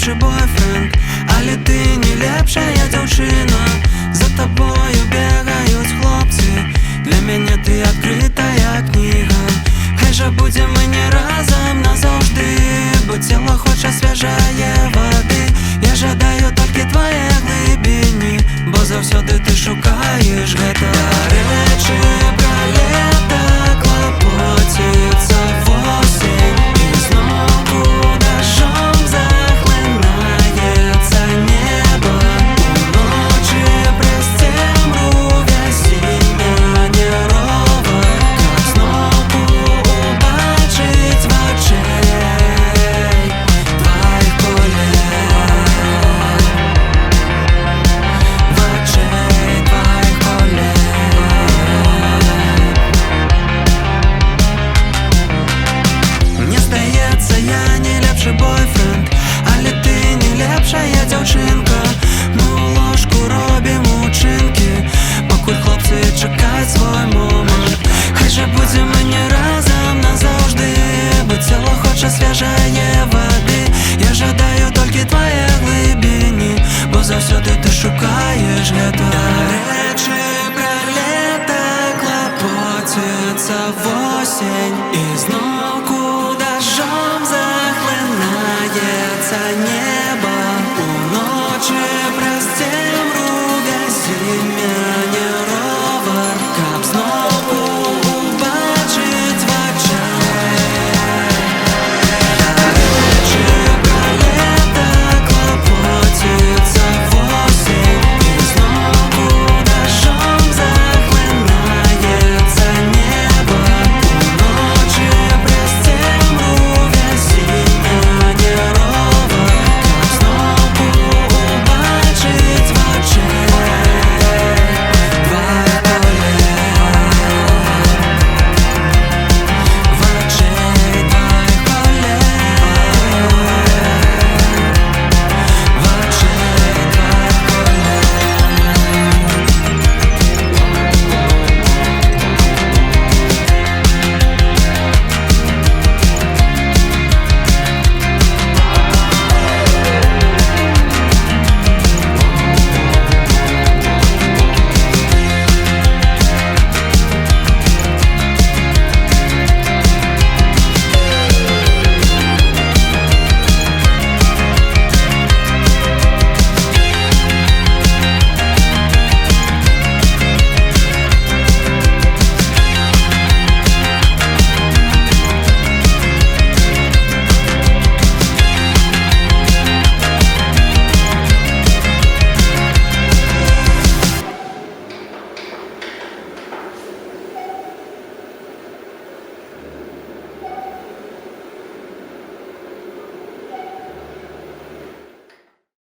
лепший бойфренд, але ти не лепшая дзяўчына. За тобою бегают хлопцы, для мяне ты адкрытая книга. Хай жа будзем мы не разам назаўжды, бо цела хоча свяжае вады. Я жадаю толькі твае глыбіні, бо заўсёды ты шукаеш гэта. Дарэчы, пра лета клапоціцца восень, і зноwu дажджом захлынаецца неба. Уночы праз цемру вясення нерова, каб зноwu убачыць вачэй тваіх колер, вачэй тваіх колер. Мне здаецца, я не лепшы бойфренд, але ты не лепшая дзяўчынка. Мы ў ложку робім учынкі, пакуль хлопцы чакаюць свой момант. Хай жа будзем мы не разам назаўжды, бо цела хоча свяжае вады. Я жадаю толькі твае глыбіні, бо заўсёды ты шукаеш гэта. Дарэчы, пра лета клапоціцца восень, і зноwu